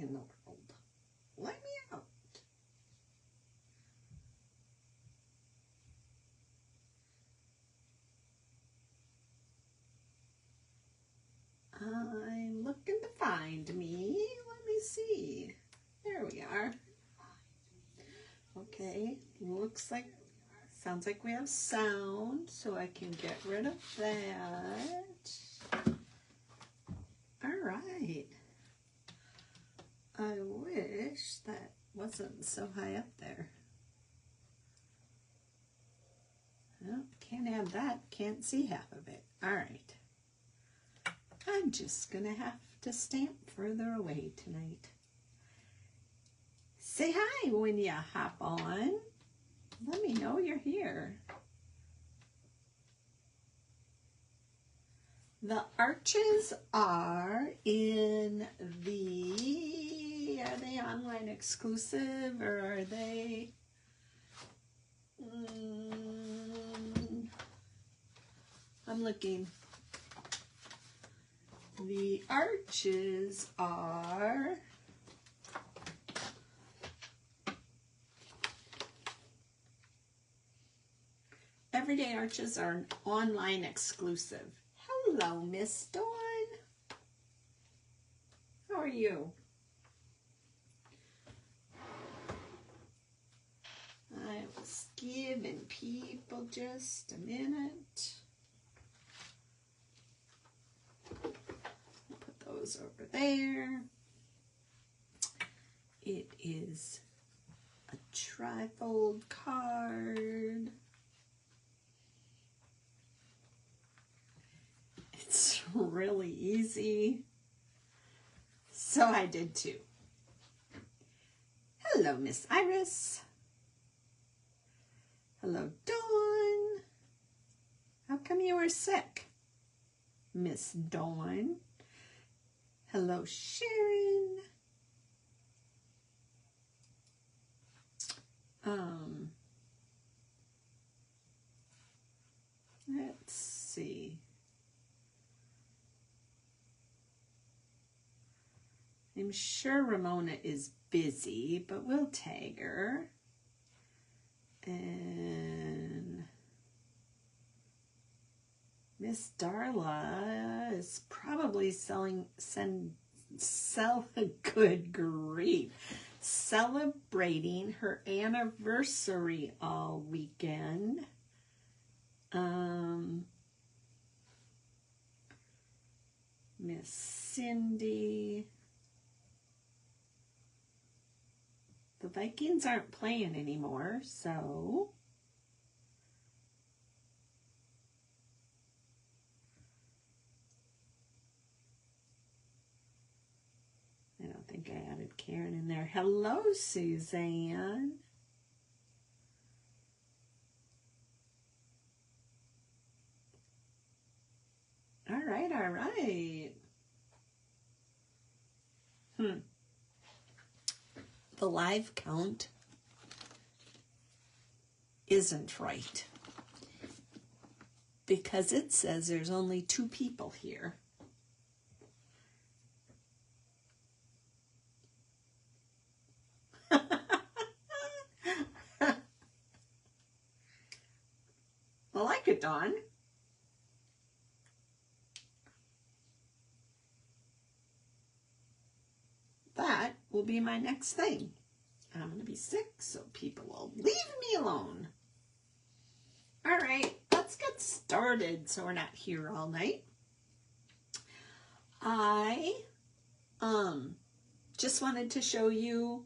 in the world? Let me out. I'm looking to find me. Let me see. There we are. Okay, looks like, sounds like we have sound, so I can get rid of that. All right. I wish that wasn't so high up there. Well, can't have that, can't see half of it. All right. I'm just gonna have to stamp further away tonight. Say hi when you hop on. Let me know you're here. The arches are in the, are they online exclusive or are they, I'm looking. The arches are Everyday Arches are an online exclusive. Hello, Miss Dawn. How are you? I was giving people just a minute. I'll put those over there. It is a trifold card. It's really easy. So I did too. Hello, Miss Iris. Hello, Dawn. How come you were sick? Miss Dawn. Hello, Sharon. Let's see. I'm sure Ramona is busy, but we'll tag her. And Miss Darla is probably good grief, celebrating her anniversary all weekend. Miss Cindy. The Vikings aren't playing anymore, so I don't think I added Karen in there. Hello, Suzanne. All right, all right. The live count isn't right because it says there's only 2 people here. I like it, Dawn. That will be my next thing. I'm going to be sick, so people will leave me alone. All right, let's get started so we're not here all night. I just wanted to show you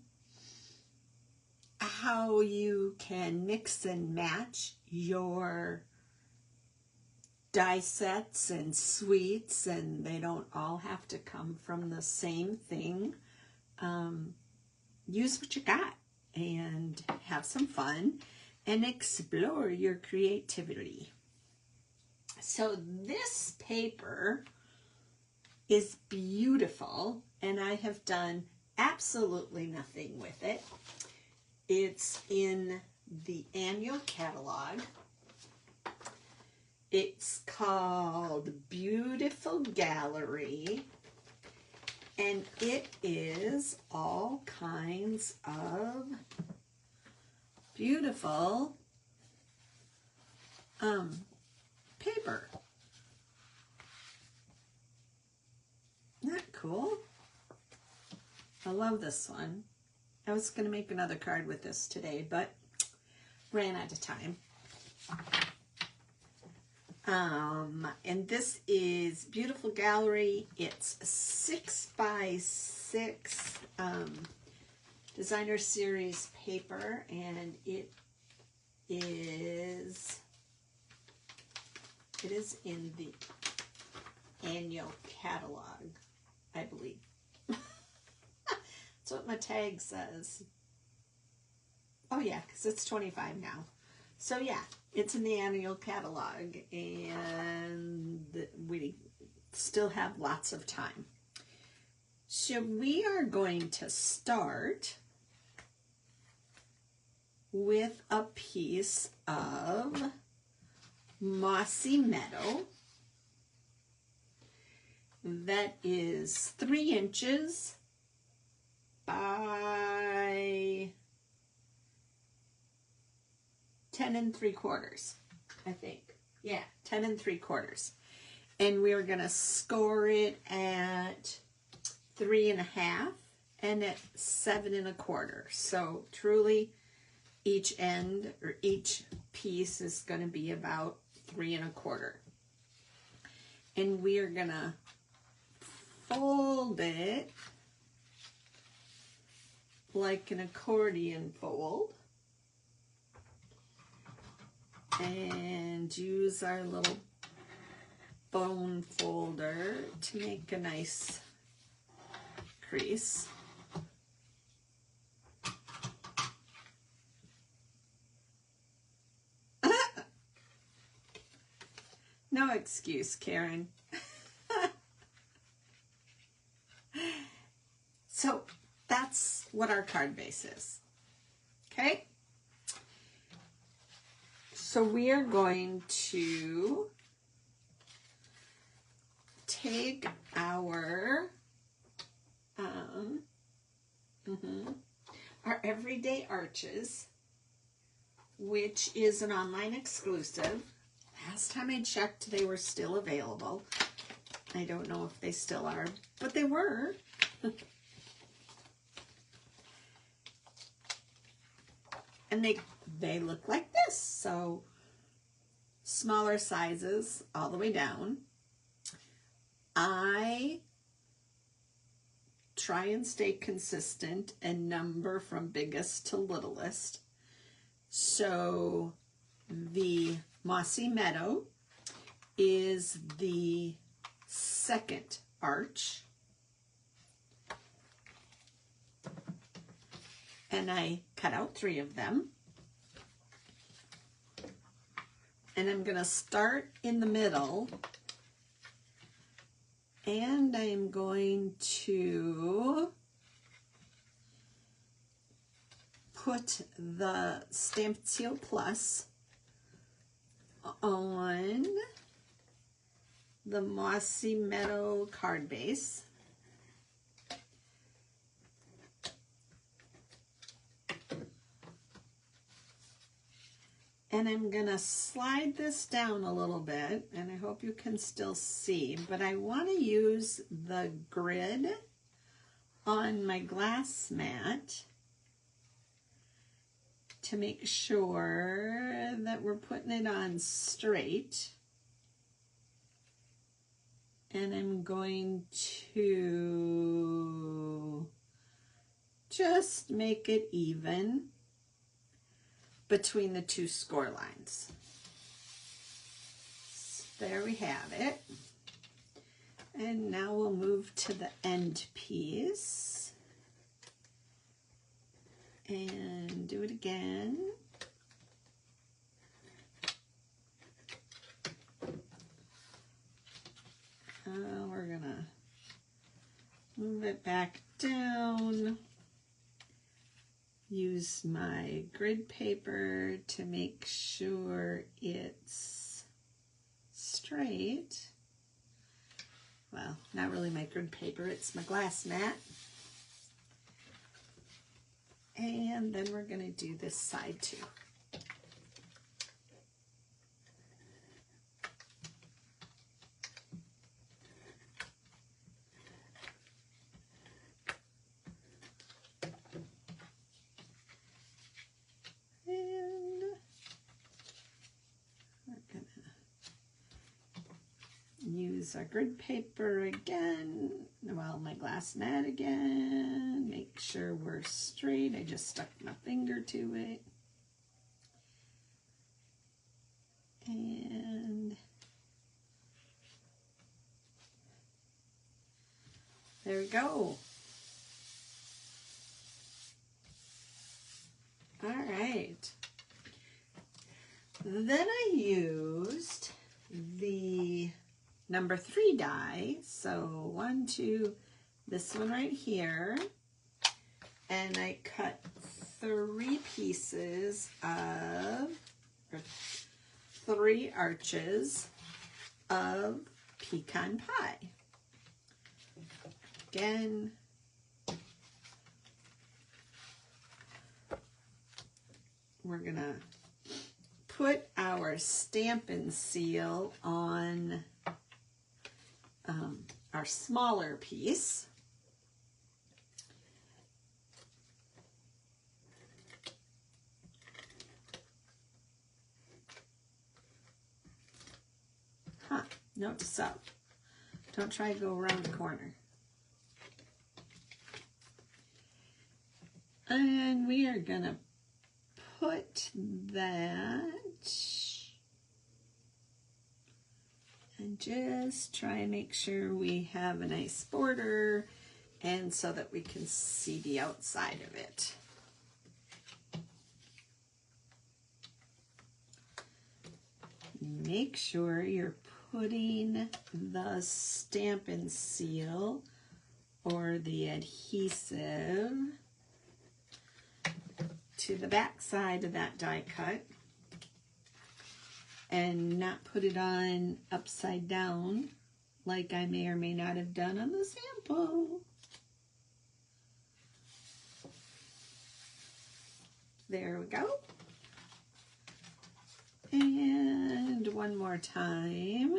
how you can mix and match your die sets and suites, and they don't all have to come from the same thing. Use what you got and have some fun and explore your creativity. So this paper is beautiful, and I have done absolutely nothing with it. It's in the annual catalog. It's called Beautiful Gallery, And it is all kinds of beautiful paper. Isn't that cool? I love this one. I was going to make another card with this today, but ran out of time. And this is Beautiful Gallery. It's 6x6 designer series paper, and it is in the annual catalog, I believe. That's what my tag says. Oh yeah, because it's 25 now. So yeah, it's in the annual catalog, and we still have lots of time. So we are going to start with a piece of Mossy Meadow that is 3 inches by 10 3/4, I think. Yeah, 10 3/4. And we're going to score it at 3.5 and at 7 1/4. So truly each end or each piece is going to be about 3 1/4. And we are going to fold it like an accordion fold. And use our little bone folder to make a nice crease. No excuse, Karen. So that's what our card base is. Okay? So we are going to take our Everyday Arches, which is an online exclusive. Last time I checked, they were still available. I don't know if they still are, but they were. And they look like this. So smaller sizes all the way down. I try and stay consistent and number from biggest to littlest. So the Mossy Meadow is the 2nd arch. And I cut out 3 of them. And I'm going to start in the middle. And I'm going to put the Stampin' Seal Plus on the Mossy Meadow card base. And I'm going to slide this down a little bit, and I hope you can still see, but I want to use the grid on my glass mat to make sure that we're putting it on straight. And I'm going to just make it even between the 2 score lines. So there we have it. And now we'll move to the end piece and do it again. We're gonna move it back down. Use my grid paper to make sure it's straight. well, not really my grid paper, it's my glass mat. And then we're going to do this side too. And we're going to use our grid paper again. Well, my glass mat again. Make sure we're straight. I just stuck my finger to it. And there we go. All right. Then I used the number 3 die. So 1, 2, this one right here. And I cut 3 pieces of, or 3 arches of pecan pie. Again, we're gonna put our Stampin' Seal on our smaller piece. Note to self, don't try to go around the corner. And we are gonna put that and just try and make sure we have a nice border and so that we can see the outside of it. Make sure you're putting the Stampin' Seal or the adhesive to the back side of that die cut and not put it on upside down like I may or may not have done on the sample. There we go. And one more time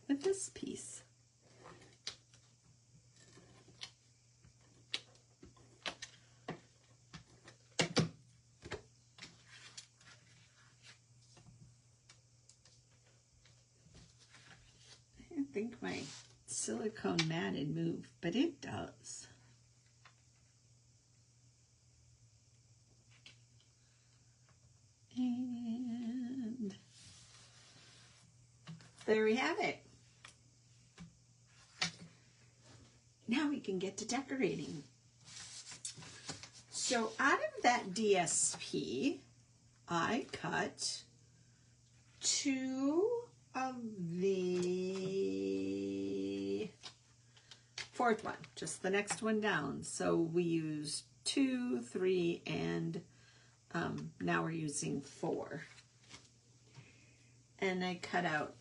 with this piece. I didn't think my silicone mat had moved, but it does. And there we have it. Now we can get to decorating. So out of that DSP, I cut 2 of the 4th one, just the next one down. So we used 2, 3, and now we're using 4. And I cut out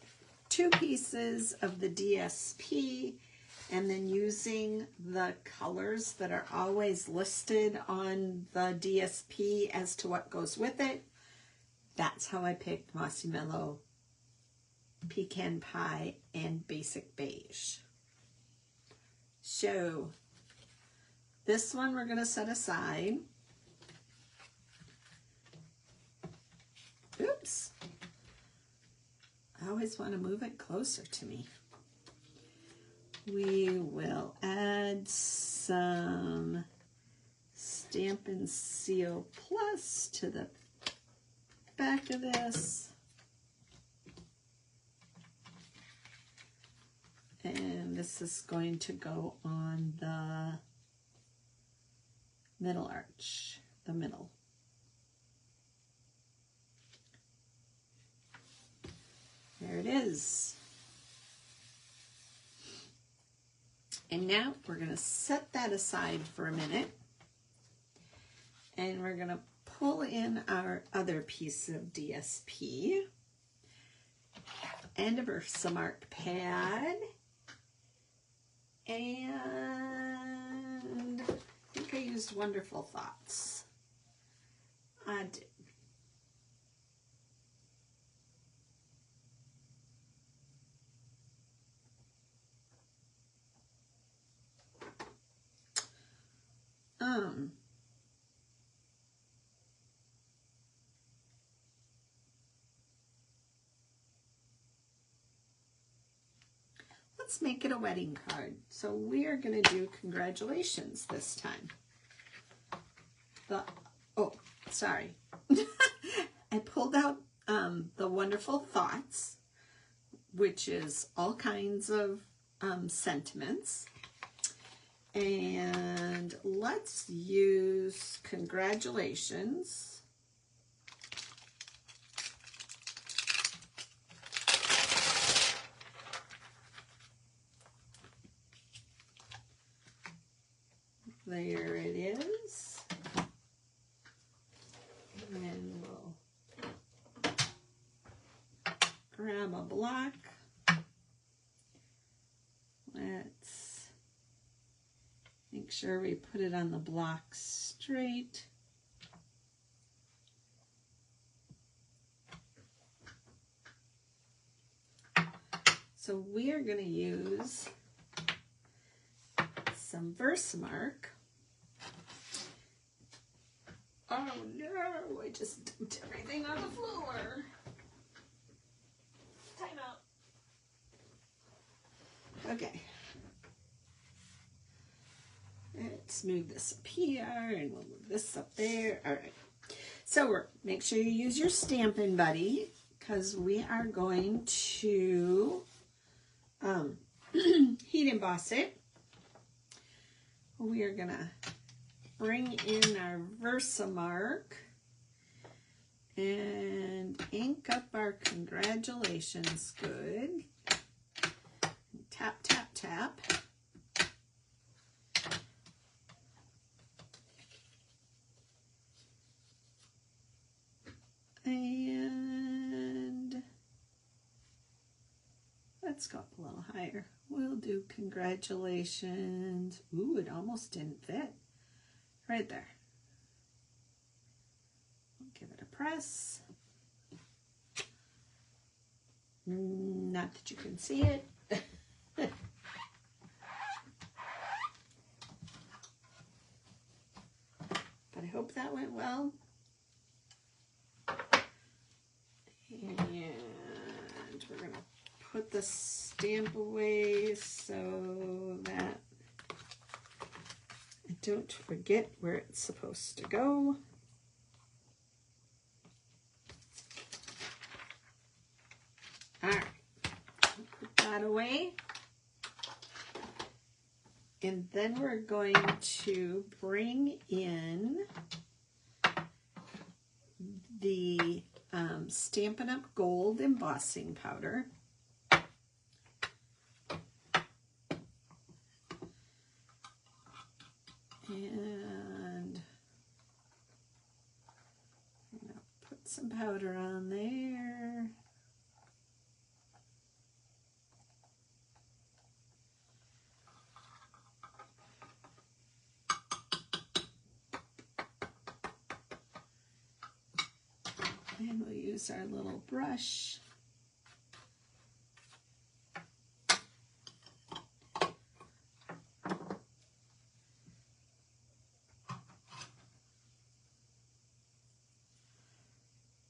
2 pieces of the DSP, and then using the colors that are always listed on the DSP as to what goes with it, that's how I picked Mossy Mellow, Pecan Pie, and Basic Beige. So this one we're going to set aside. Oops. I always want to move it closer to me. We will add some Stampin' Seal Plus to the back of this. And this is going to go on the middle arch, the middle. There it is. And now we're going to set that aside for a minute. And we're going to pull in our other piece of DSP and a Versamark pad. And I think I used Wonderful Thoughts. I did. Let's make it a wedding card. So we are going to do congratulations this time. Sorry. I pulled out the Wonderful Thoughts, which is all kinds of sentiments. And let's use congratulations. There it is. And we'll grab a block. Let's make sure we put it on the block straight. So we are going to use some Versamark. Oh no, I just dumped everything on the floor. Time out. Okay. Let's move this up here and we'll move this up there. All right. So make sure you use your Stampin' Buddy because we are going to heat emboss it. We are going to bring in our Versamark and ink up our congratulations good. Tap, tap, tap. And let's go up a little higher. We'll do congratulations. Ooh, it almost didn't fit. Right there. Give it a press. Not that you can see it. But I hope that went well. And we're going to put the stamp away so that I don't forget where it's supposed to go. All right, put that away. And then we're going to bring in the Stampin' Up! Gold embossing powder. And I'm going to put some powder on there. And we'll use our little brush.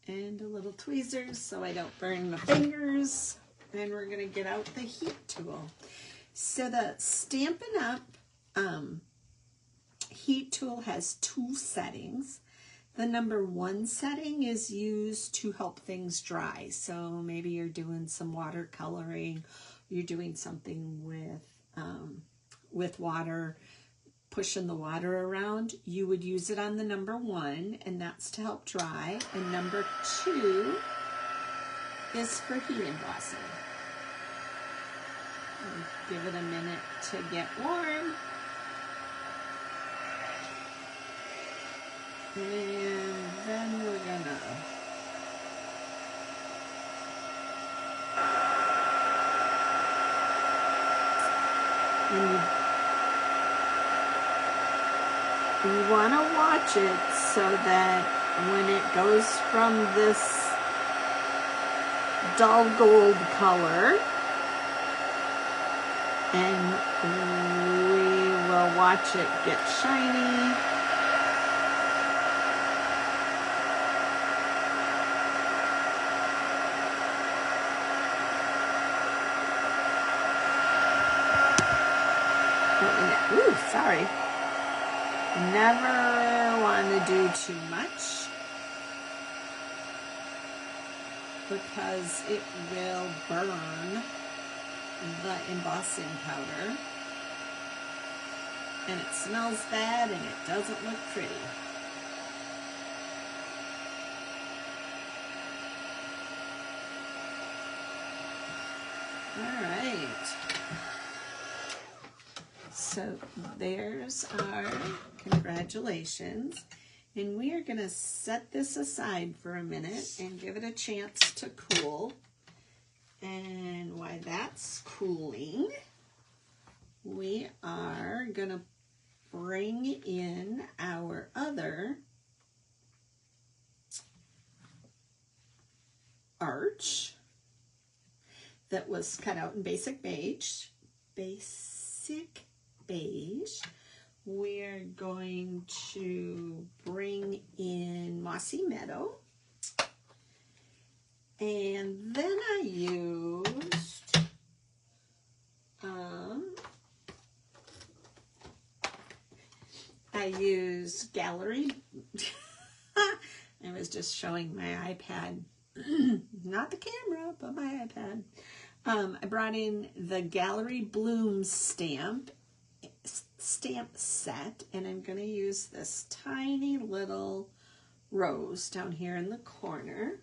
And a little tweezers so I don't burn my fingers. And we're going to get out the heat tool. So the Stampin' Up! Heat tool has 2 settings. The number 1 setting is used to help things dry. So maybe you're doing some watercoloring, you're doing something with water, pushing the water around. You would use it on the number 1, and that's to help dry. And number 2 is for heat embossing. And give it a minute to get warm. And then we're gonna and you you want to watch it so that when it goes from this dull gold color, and we will watch it get shiny. Ooh, sorry. Never want to do too much because it will burn the embossing powder and it smells bad and it doesn't look pretty. All right. So there's our congratulations. And we are going to set this aside for a minute and give it a chance to cool. And while that's cooling, we are going to bring in our other arch that was cut out in basic beige. We're going to bring in Mossy Meadow. And then I used Gallery. I was just showing my iPad, not the camera, but my iPad. I brought in the Gallery Bloom stamp set, and I'm going to use this tiny little rose down here in the corner.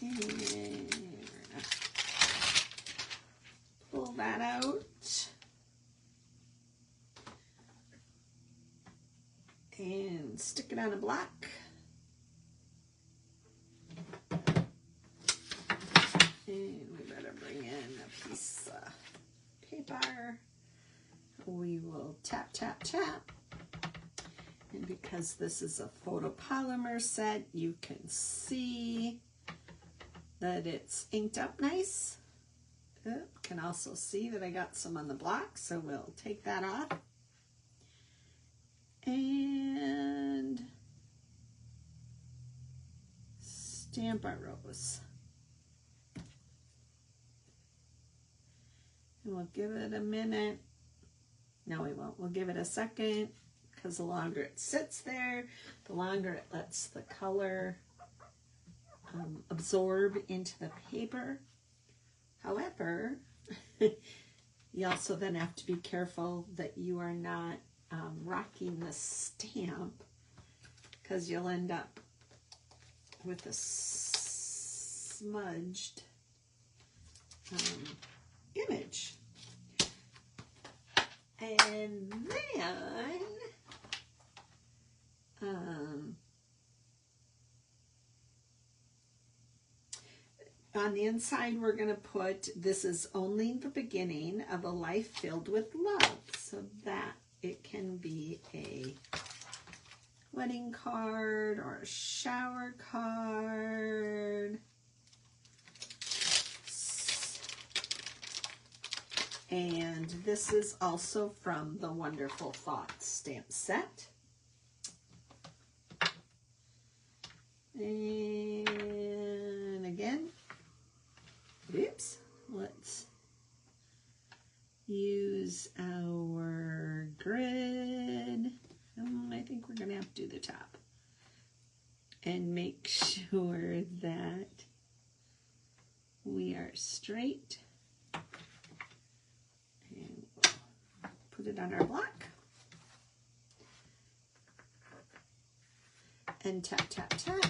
And pull that out. And stick it on a block. And we better bring in a piece of paper. We will tap, tap, tap. And because this is a photopolymer set, you can see that it's inked up nice. Can also see that I got some on the block, so we'll take that off. And stamp our rose. And we'll give it a minute. No, we won't. We'll give it a second, because the longer it sits there, the longer it lets the color absorb into the paper. However, you also then have to be careful that you are not rocking the stamp, because you'll end up with a smudged image. And then on the inside, we're going to put, this is only the beginning of a life filled with love, so that it can be a wedding card or a shower card. And this is also from the Wonderful Thoughts stamp set. And again, oops, let's use our grid. I think we're going to have to do the top. And make sure that we are straight. And we'll put it on our block. And tap, tap, tap.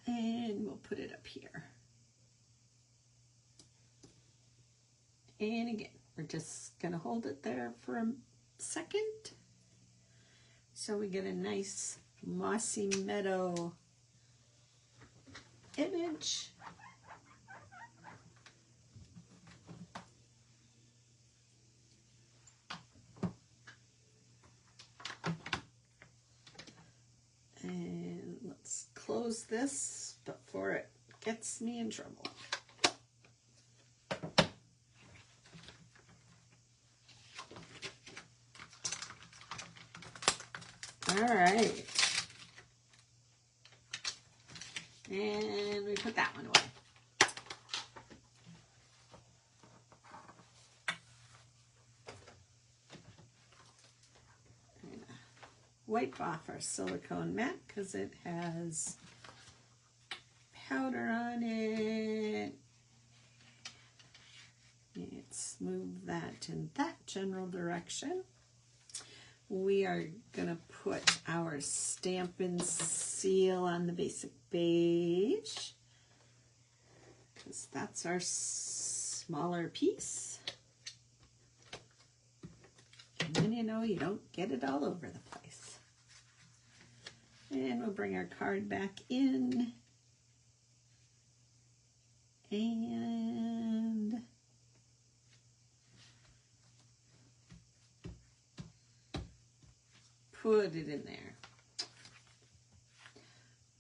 And we'll put it up here. And again, we're just going to hold it there for a second so we get a nice Mossy Meadow image. And let's close this before it gets me in trouble. All right. And we put that one away. Wipe off our silicone mat because it has powder on it. Let's move that in that general direction. We are going to put our Stampin' Seal on the basic beige because that's our smaller piece. And then you know you don't get it all over the place. And we'll bring our card back in. And put it in there.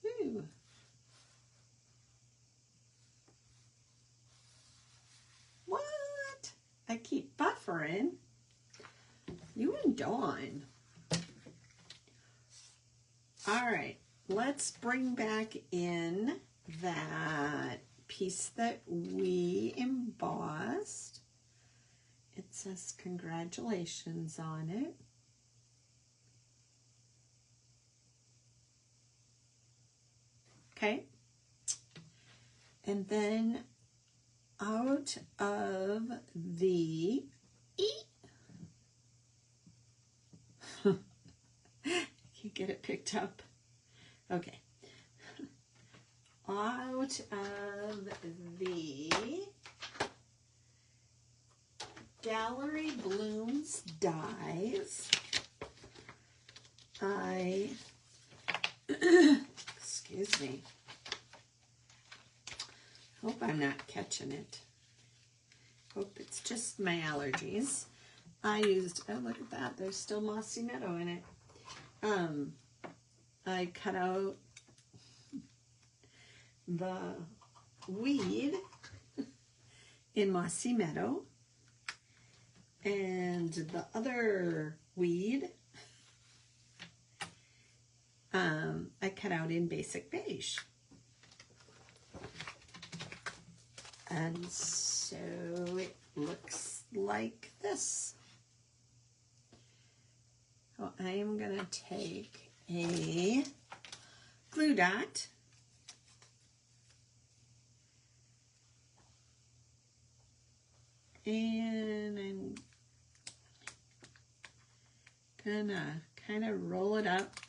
Ooh. What? I keep buffering. You and Dawn. All right, let's bring back in that piece that we embossed. It says congratulations on it. Okay. And then out of the you get it picked up. Okay. Out of the Gallery Blooms dies, I excuse me. Hope I'm not catching it. Hope it's just my allergies. I used, oh look at that, there's still Mossy Meadow in it. I cut out the weed in Mossy Meadow and the other weed I cut out in Basic Beige. And so it looks like this. So I am going to take a glue dot and I'm gonna kind of roll it up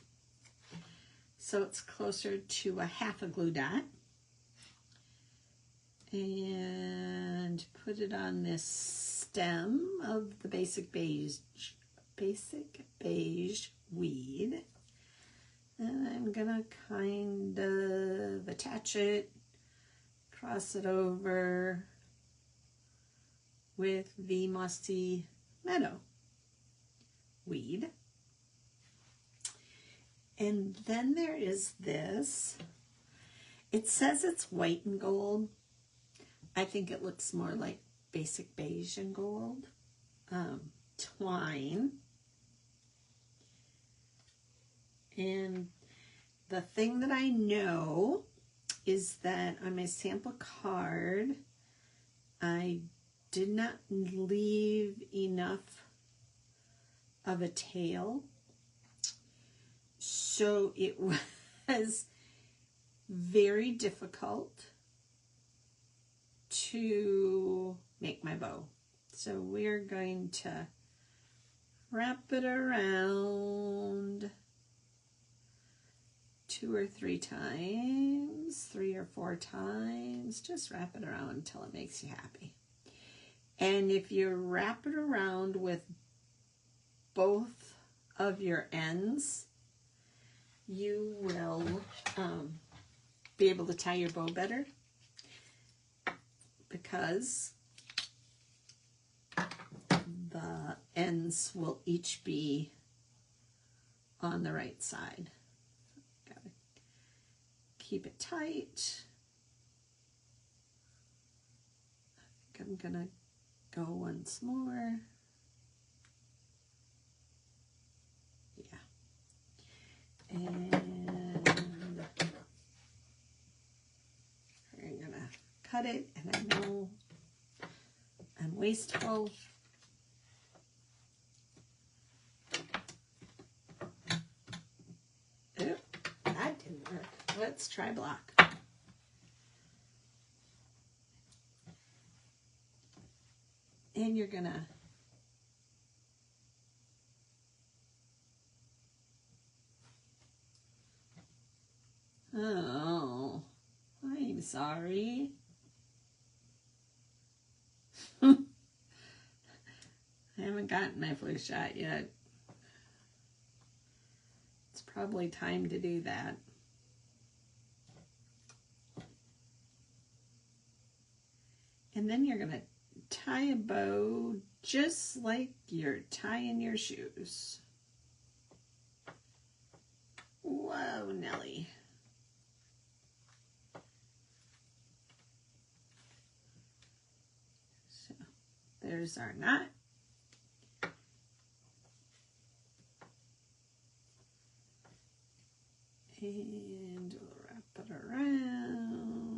so it's closer to a half a glue dot and put it on this stem of the basic beige weed, and I'm gonna kind of attach it, cross it over with the Mossy Meadow weed. And then there is this, it says it's white and gold. I think it looks more like basic beige and gold. Twine. And the thing that I know is that on my sample card, I did not leave enough of a tail. So it was very difficult to make my bow. So we're going to wrap it around 2 or 3 times, 3 or 4 times. Just wrap it around until it makes you happy. And if you wrap it around with both of your ends, you will be able to tie your bow better, because the ends will each be on the right side. Gotta keep it tight. I think I'm gonna go once more. Yeah. And I'm gonna cut it, and I know I'm wasteful. Oh, that didn't work. Let's try block. And you're gonna oh, I'm sorry. I haven't gotten my flu shot yet. It's probably time to do that. And then you're gonna tie a bow just like you're tying your shoes. Whoa, Nelly. So there's our knot. And we'll wrap it around.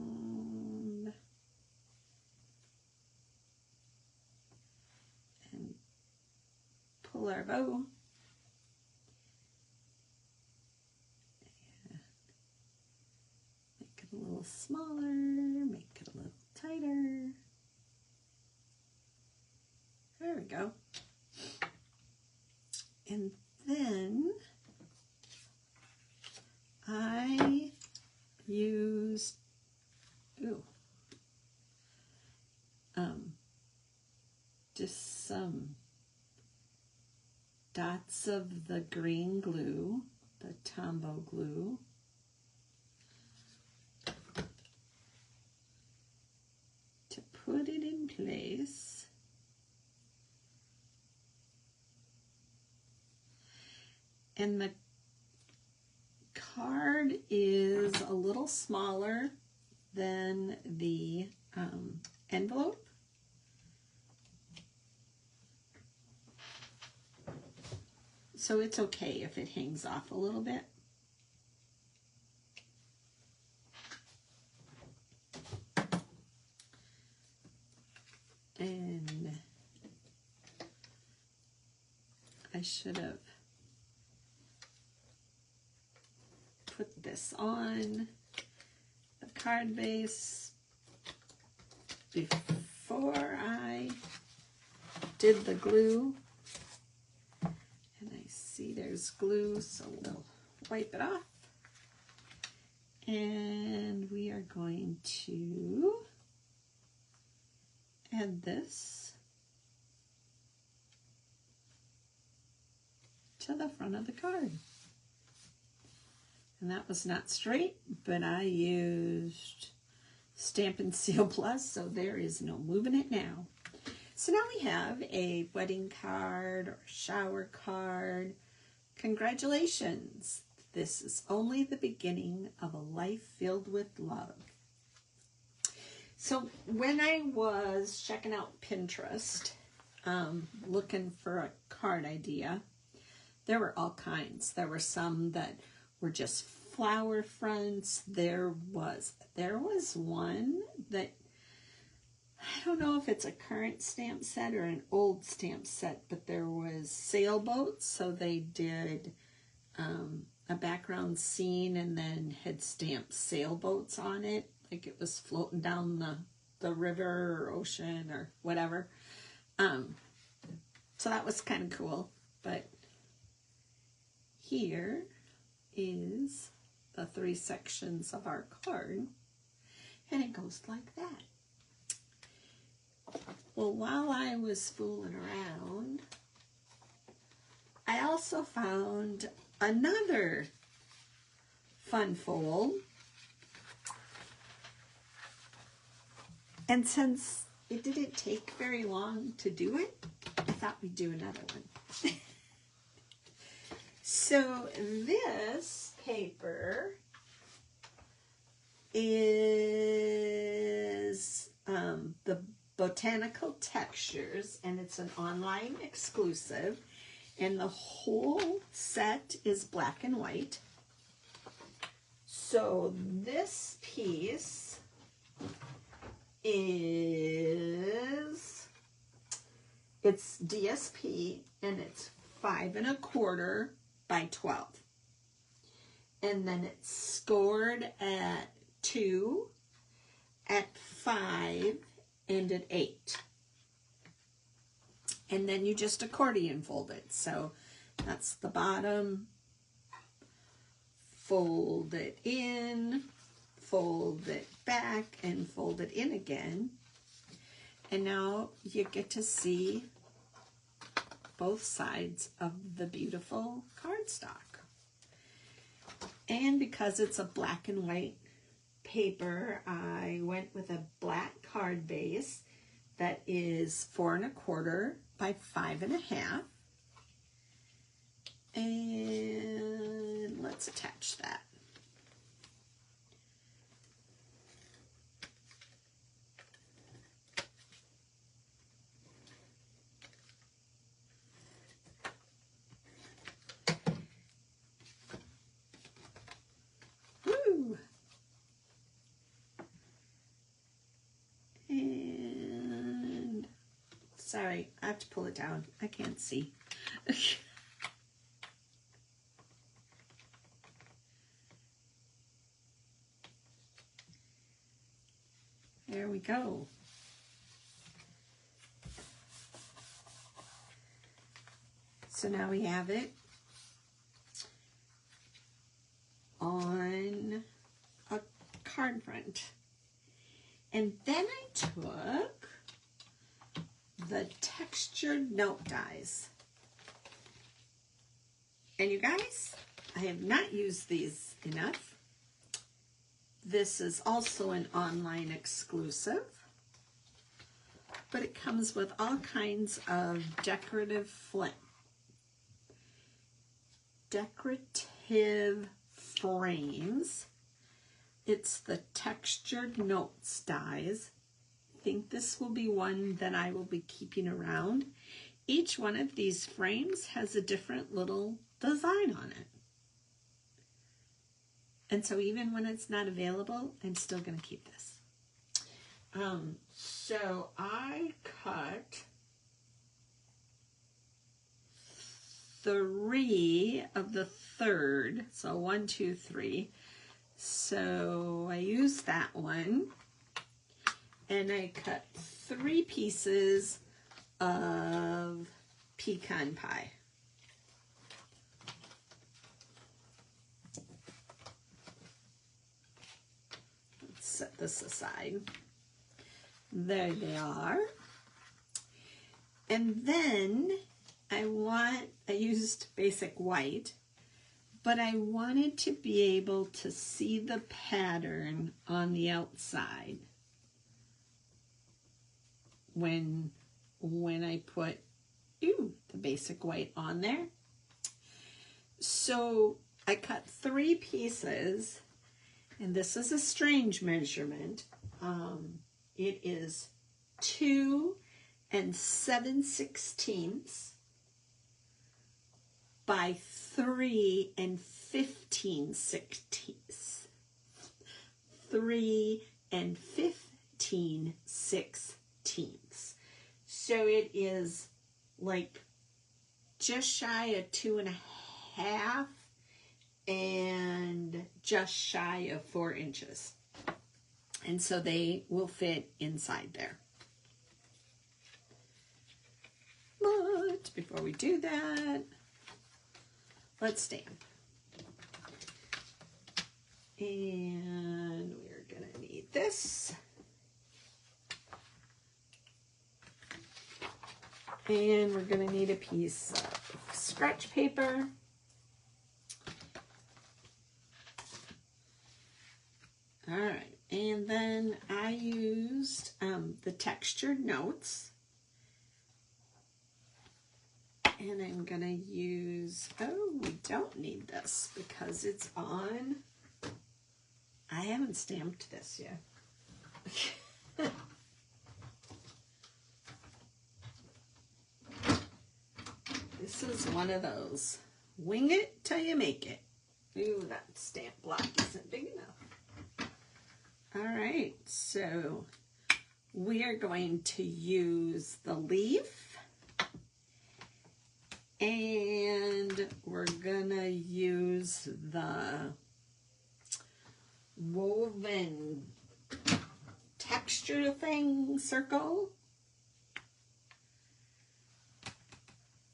And pull our bow. Make it a little smaller, make it a little tighter. There we go. And then I used just some dots of the green glue, the Tombow glue. To put it in place. And the card is a little smaller than the envelope. So it's okay if it hangs off a little bit. And I should have put this on the card base before I did the glue. And I see there's glue, so we'll wipe it off. And we are going to add this to the front of the card. And that was not straight, but I used Stampin' Seal Plus, so there is no moving it now. So now we have a wedding card or shower card. Congratulations! This is only the beginning of a life filled with love. So when I was checking out Pinterest, looking for a card idea, there were all kinds. There were some that were just flower fronts. There was one that, I don't know if it's a current stamp set or an old stamp set, but there was sailboats. So they did a background scene and then had stamped sailboats on it, like it was floating down the river or ocean or whatever. So that was kind of cool. But here is the 3 sections of our card, and it goes like that. Well, while I was fooling around, I also found another fun fold. And since it didn't take very long to do it, I thought we'd do another one. So this paper is the Botanical Textures, and it's an online exclusive, and the whole set is black and white. So this piece it's DSP, and it's 5 1/4 by 12. And then it's scored at 2, at 5, and at 8. And then you just accordion fold it. So that's the bottom. Fold it in, fold it back, and fold it in again. And now you get to see both sides of the beautiful cardstock. And because it's a black and white paper, I went with a black card base that is 4 1/4 by 5 1/2. And let's attach that. Woo! And sorry, I have to pull it down. I can't see. There we go. So now we have it on a card front. And then I took the textured note dies. And you guys, I have not used these enough. This is also an online exclusive, but it comes with all kinds of decorative frames. It's the textured notes dies. I think this will be one that I will be keeping around. Each one of these frames has a different little design on it. And so even when it's not available, I'm still going to keep this. So I cut 3 of the third. So 1, 2, 3. So I used that one. And I cut 3 pieces of pecan pie. Set this aside. There they are. And then I used basic white, but I wanted to be able to see the pattern on the outside when I put the basic white on there. So I cut 3 pieces. And this is a strange measurement. It is 2 7/16 by 3 15/16. 3 15/16. So it is like just shy of 2 1/2 and just shy of 4 inches. And so they will fit inside there. But before we do that, let's stand. And we're going to need this. And we're going to need a piece of scratch paper. All right, and then I used the textured notes. And I'm going to use, oh, we don't need this because it's on, I haven't stamped this yet. This is one of those, wing it till you make it. Ooh, that stamp block isn't big enough. All right, so we are going to use the leaf. And we're gonna use the woven texture thing circle.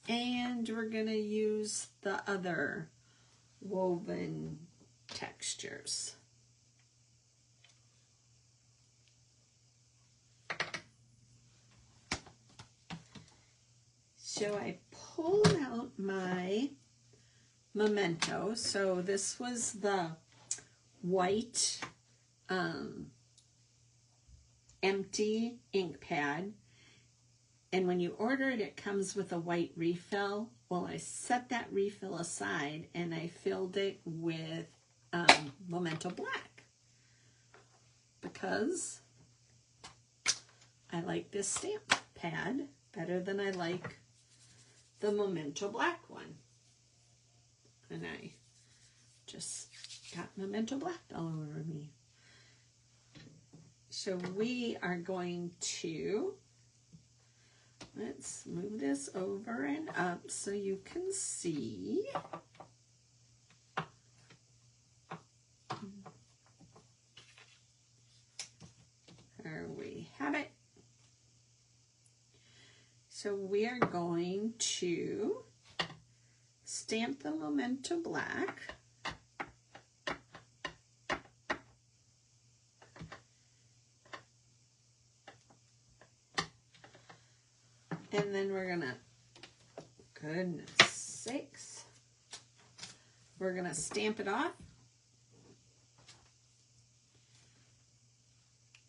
And we're gonna use the other woven textures. So I pulled out my Memento. So this was the white empty ink pad. And when you order it, it comes with a white refill. Well, I set that refill aside and I filled it with Memento Black because I like this stamp pad better than I like the Memento Black one. And I just got Memento Black all over me. So we are going to, let's move this over and up so you can see. There we have it. So we are going to stamp the Memento Black. And then we're gonna, goodness sakes, we're gonna stamp it off.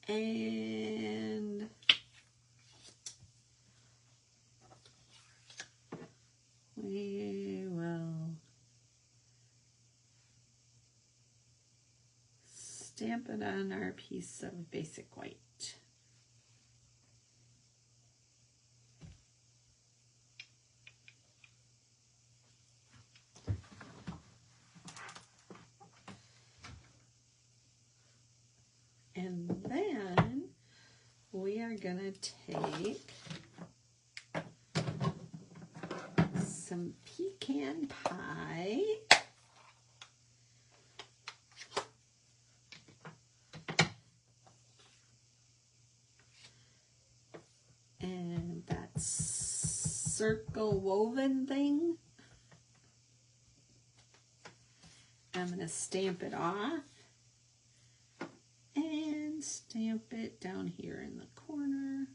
And we will stamp it on our piece of basic white. And then we are gonna take some pecan pie and that circle woven thing. I'm gonna stamp it off and stamp it down here in the corner.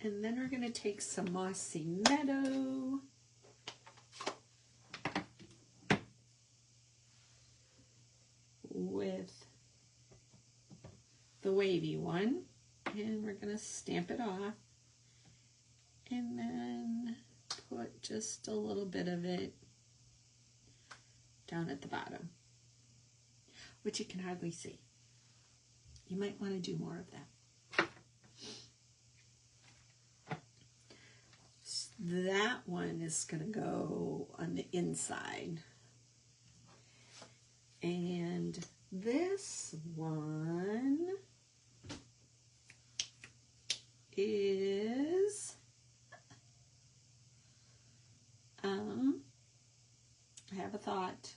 And then we're going to take some Mossy Meadow with the wavy one, and we're going to stamp it off and then put just a little bit of it down at the bottom, which you can hardly see. You might want to do more of that. That one is going to go on the inside. And this one is, I have a thought.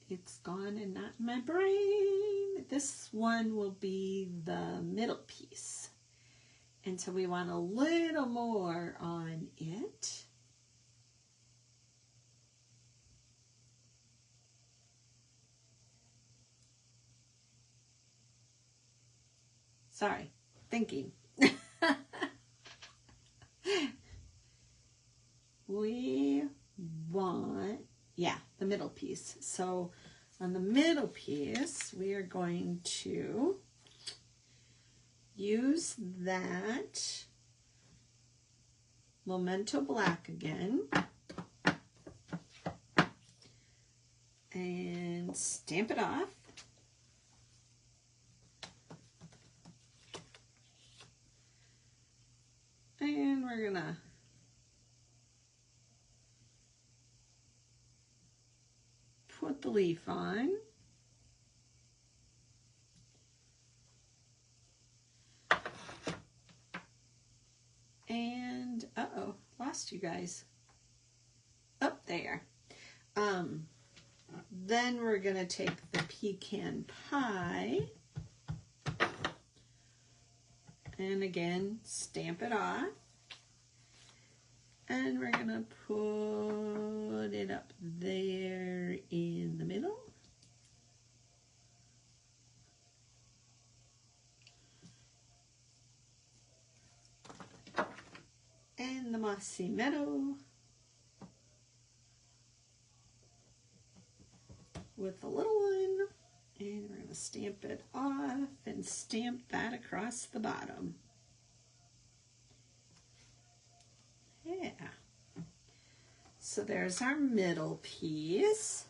It's gone and not in my brain. This one will be the middle piece. And so we want a little more on it. Sorry, thinking. middle piece. So on the middle piece, we are going to use that Memento Black again and stamp it off. And we're gonna put the leaf on. And uh-oh, lost you guys. Up there. Then we're gonna take the pecan pie and again stamp it off. And we're gonna put it up there in the middle. And the Mossy Meadow with the little one. And we're gonna stamp it off and stamp that across the bottom. Yeah. So there's our middle piece.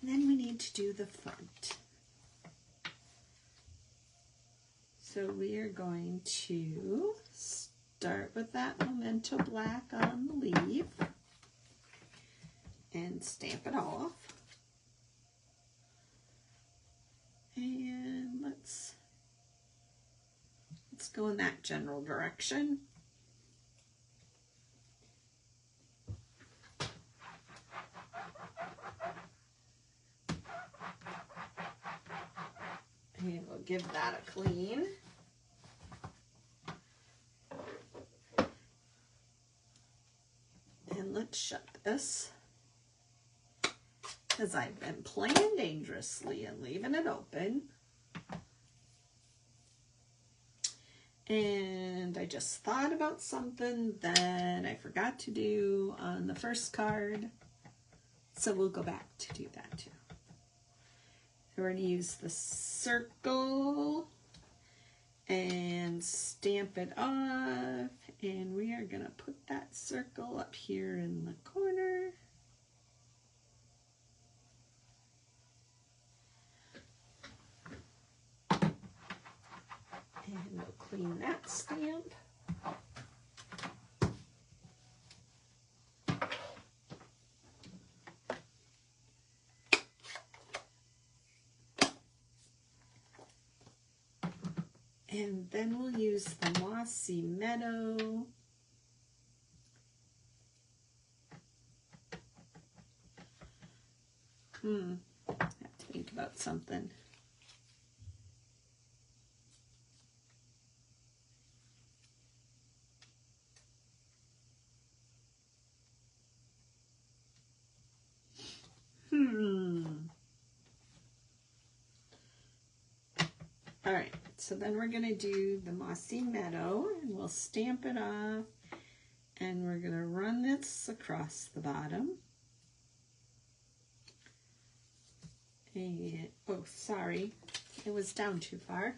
And then we need to do the front. So we are going to start with that Memento Black on the leaf and stamp it off. And let's go in that general direction. And we'll give that a clean. And let's shut this, because I've been playing dangerously and leaving it open. And I just thought about something that I forgot to do on the first card. So we'll go back to do that too. We're going to use the circle and stamp it off. And we are going to put that circle up here in the corner. And we'll clean that stamp. And then we'll use the Mossy Meadow. I have to think about something. All right, so then we're going to do the Mossy Meadow, and we'll stamp it off, and we're going to run this across the bottom. And, oh, sorry, it was down too far,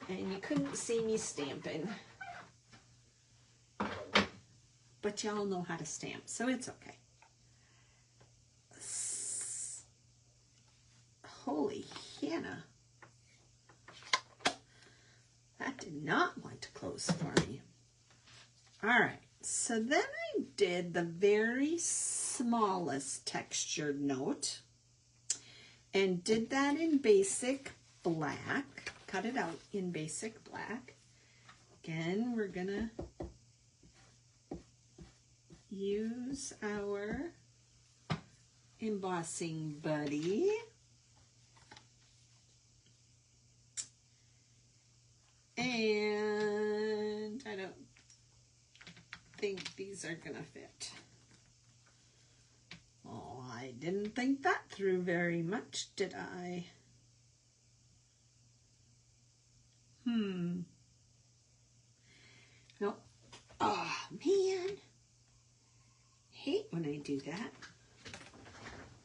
and you couldn't see me stamping. But y'all know how to stamp, so it's okay. Holy Hannah. That did not want to close for me. All right, so then I did the very smallest textured note and did that in basic black. Cut it out in basic black. Again, we're gonna use our embossing buddy. And I don't think these are gonna fit. Oh, I didn't think that through very much, did I? Nope. Oh, man. hate when I do that.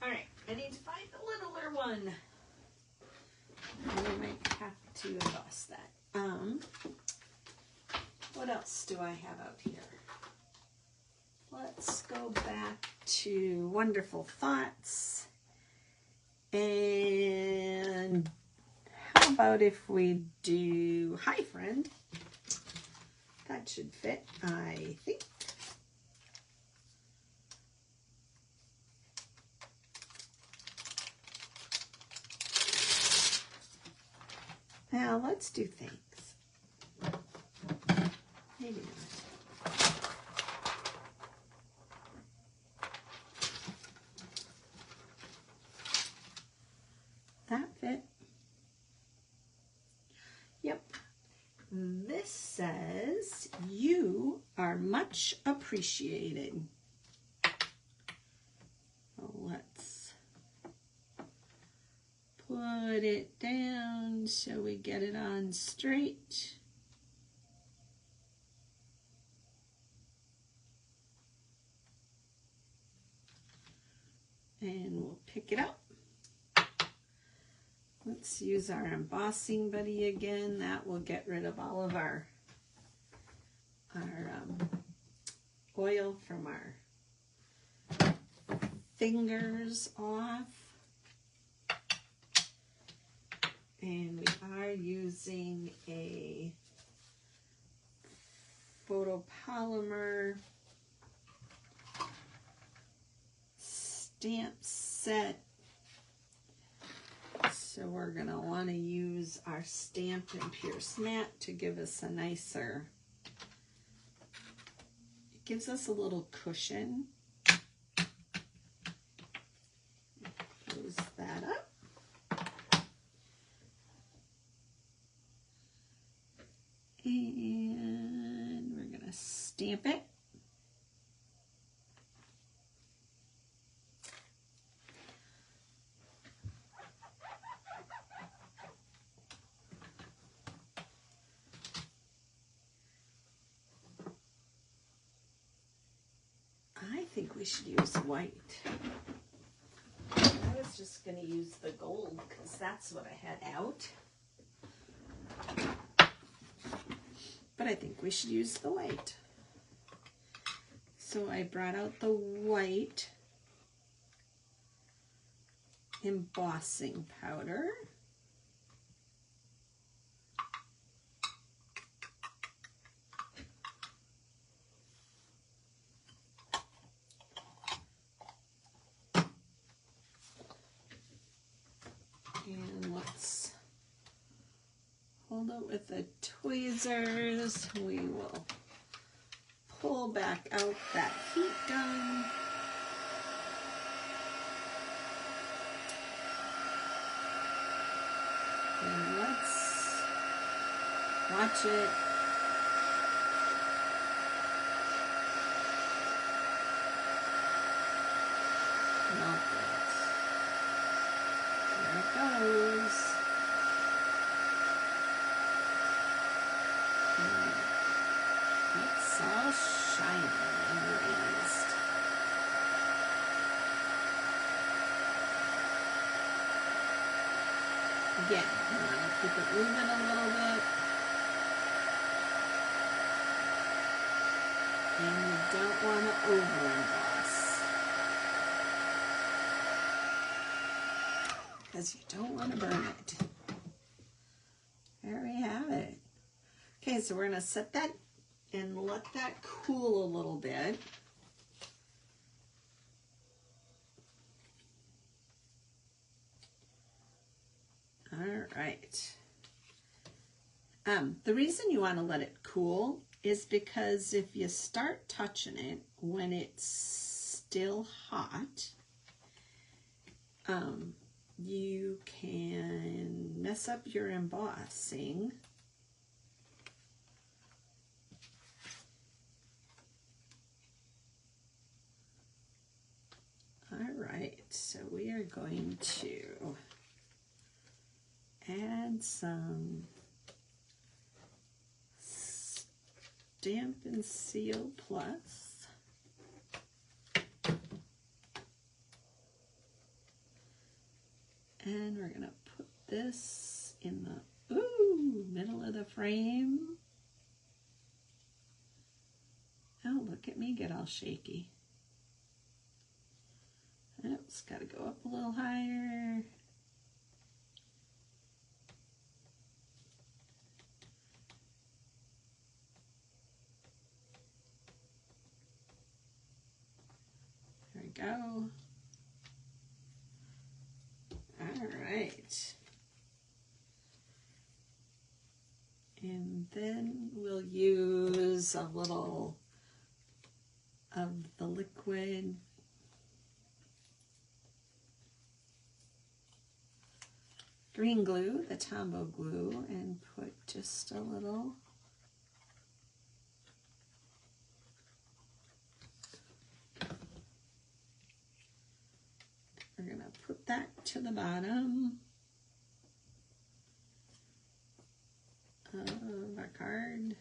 All right, I need to find a littler one. I might have to emboss that. What else do I have out here? Let's go back to Wonderful Thoughts. And how about if we do Hi Friend? That should fit, I think. Now let's do Thanks. Maybe not. That fit. Yep. This says, you are much appreciated. Well, let's put it down so we get it on straight. And we'll pick it up. Let's use our embossing buddy again. That will get rid of all of our oil from our fingers off. And we are using a photopolymer stamp set. So we're going to want to use our Stampin' Pierce mat to give us a nicer, it gives us a little cushion. Close that up. And we're going to stamp it. I think we should use white. I was just going to use the gold because that's what I had out. But I think we should use the white. So I brought out the white embossing powder. And let's hold it with the tweezers. We will pull back out that heat gun. And let's watch it. Melt it. There it goes. And it's all shiny and raised. Again, you want to keep it moving a little bit. And you don't want to over emboss, because you don't want to burn it. There we have it. Okay, so we're going to set that and let that cool a little bit. All right. The reason you want to let it cool is because if you start touching it when it's still hot, you can mess up your embossing. All right, so we are going to add some Stampin' Seal Plus. And we're going to put this in the middle of the frame. Oh, look at me get all shaky. Oh, it's got to go up a little higher. There we go. All right. And then we'll use a little of the liquid green glue, the Tombow glue, and put just a little. We're going to put that to the bottom of our card.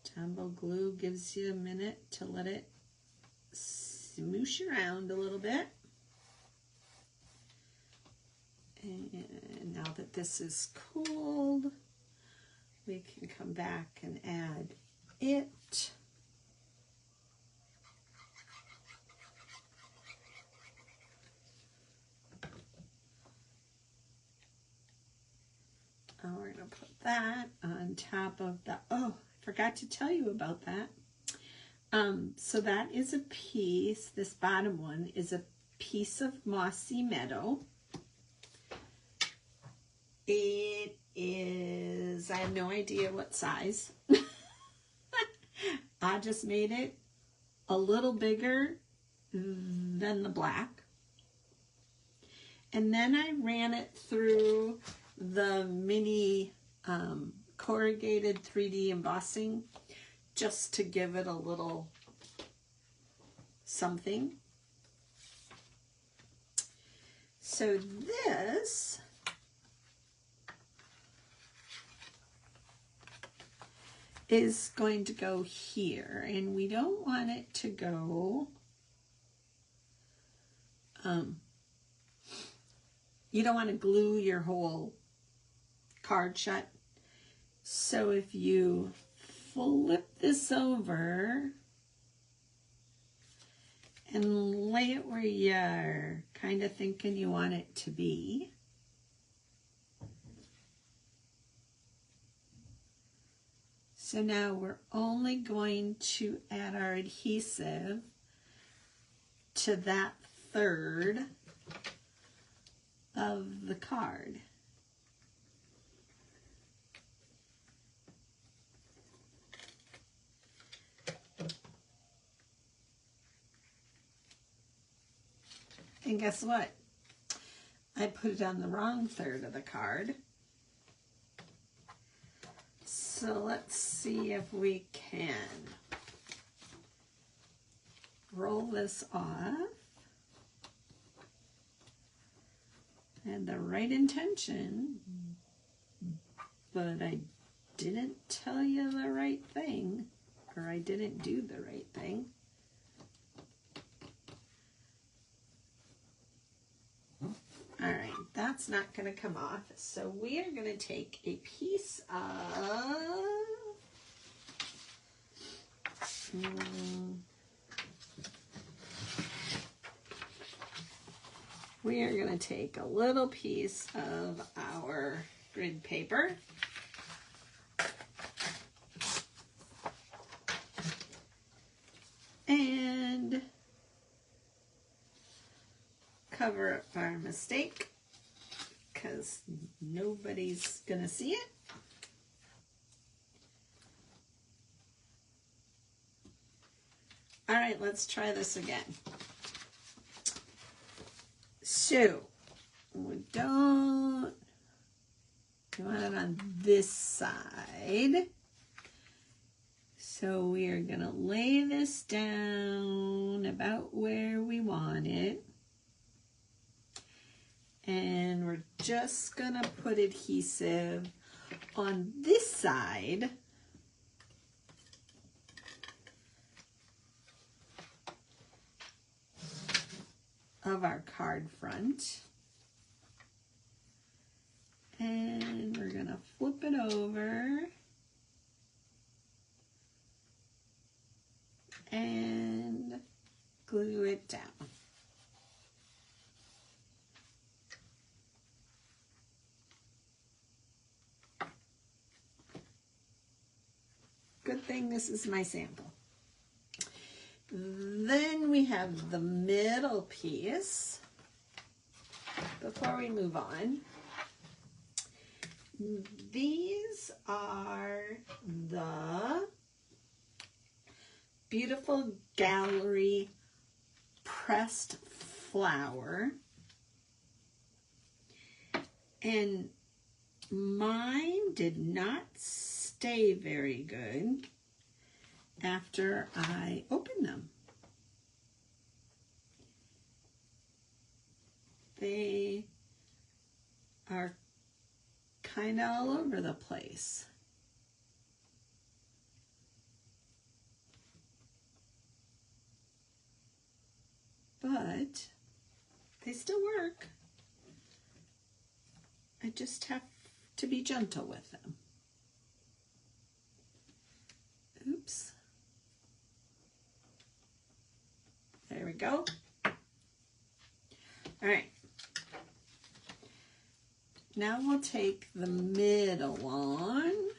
Tombow glue gives you a minute to let it smoosh around a little bit. And now that this is cooled, we can come back and add it. Oh, we're going to put that on top of the, oh, I forgot to tell you about that. So that is a piece, this bottom one is a piece of Mossy Meadow. It is, I have no idea what size. I just made it a little bigger than the black. And then I ran it through the mini corrugated 3D embossing just to give it a little something. So this is going to go here, and we don't want it to go, you don't want to glue your whole card shut. So if you flip this over and lay it where you're kind of thinking you want it to be, so now we're only going to add our adhesive to that third of the card. And guess what? I put it on the wrong third of the card. So let's see if we can roll this off. And the right intention, but I didn't tell you the right thing, or I didn't do the right thing. All right, that's not going to come off. So we are going to take a piece of we are going to take a little piece of our grid paper. And cover up our mistake because nobody's going to see it. All right, let's try this again. So, we want it on this side. So we are going to lay this down about where we want it. And we're just going to put adhesive on this side of of our card front. And we're going to flip it over and glue it down. Good thing this is my sample. Then we have the middle piece. Before we move on, these are the Beautiful Gallery pressed flower. And mine did not stay very good after I opened them. They are kind of all over the place. But they still work. I just have to be gentle with them. Oops. There we go. All right. Now we'll take the middle one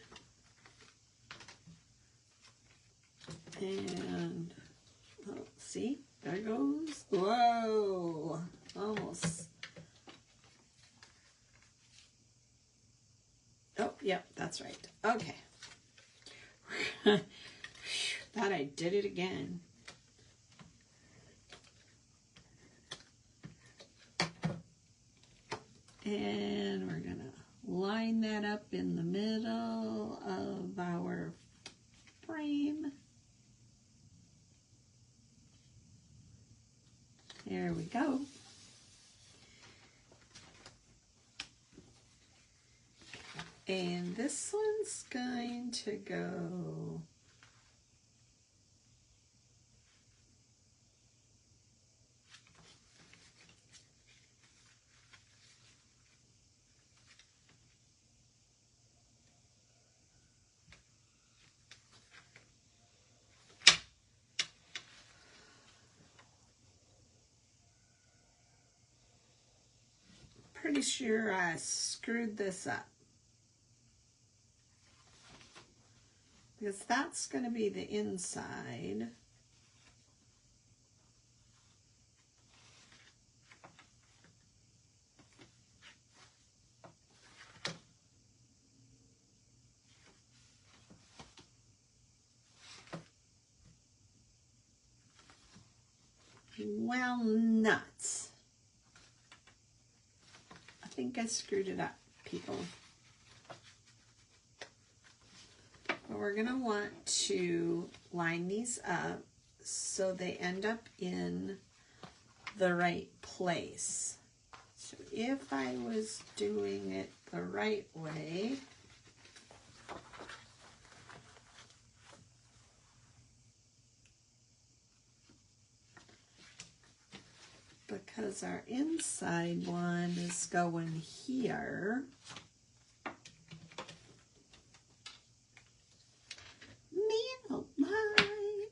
and see, there it goes. Whoa, almost. Oh, yep, that's right. Okay. Thought I did it again. And we're going to line that up in the middle of our frame. There we go. And this one's going to go pretty sure I screwed this up. Because that's going to be the inside. Well, nuts. I think I screwed it up, people. But we're going to want to line these up so they end up in the right place. So if I was doing it the right way, because our inside one is going here, man alive.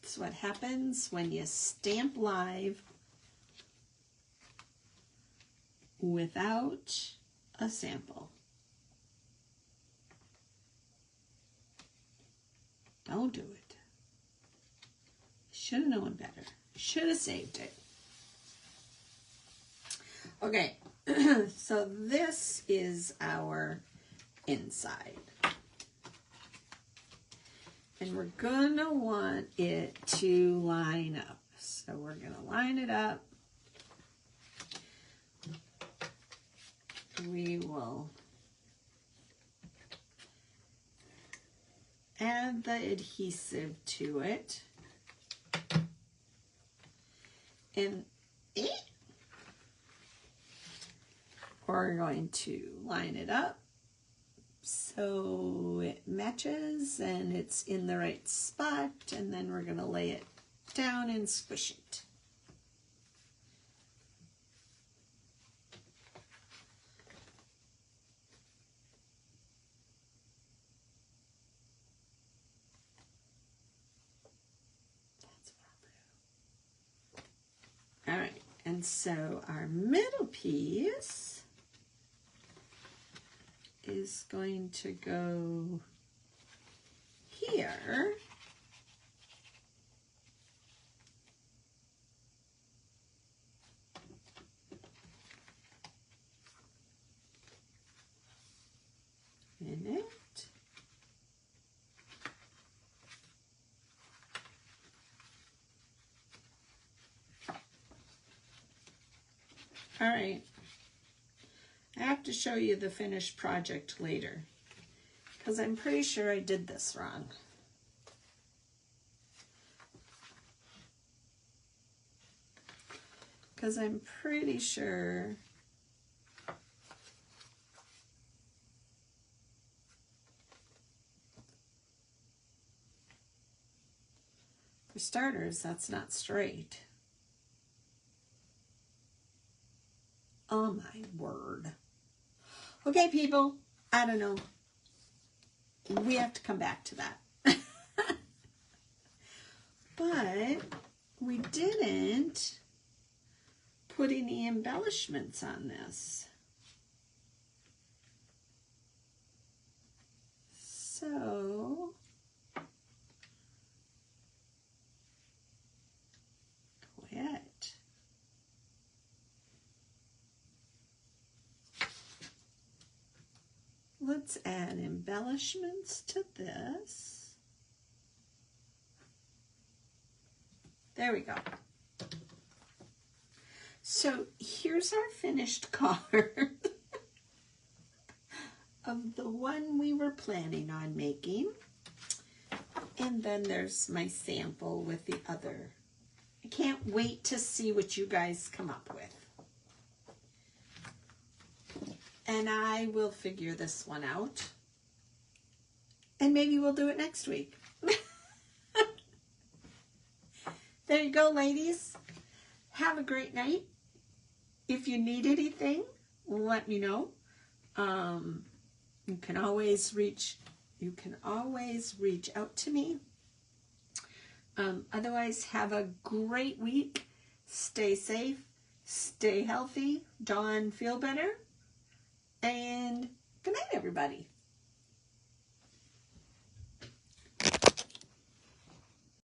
That's what happens when you stamp live without a sample. Don't do it. Should have known better. Should have saved it. Okay, so this is our inside. And we're going to want it to line up. So we're going to line it up. We will add the adhesive to it. And we're going to line it up. Oops. so it matches and it's in the right spot, and then we're going to lay it down and squish it. All right, and so our middle piece is going to go here. In it. All right. I have to show you the finished project later because I'm pretty sure I did this wrong. Because I'm pretty sure for starters, that's not straight. Oh my word. Okay, people, I don't know. We have to come back to that. But we didn't put any embellishments on this. So quit. Let's add embellishments to this. There we go. So here's our finished card of the one we were planning on making. And then there's my sample with the other. I can't wait to see what you guys come up with. And I will figure this one out. And maybe we'll do it next week. There you go, ladies. Have a great night. If you need anything, let me know. You can always reach out to me. Otherwise, have a great week. Stay safe. Stay healthy. Dawn, feel better. And good night, everybody.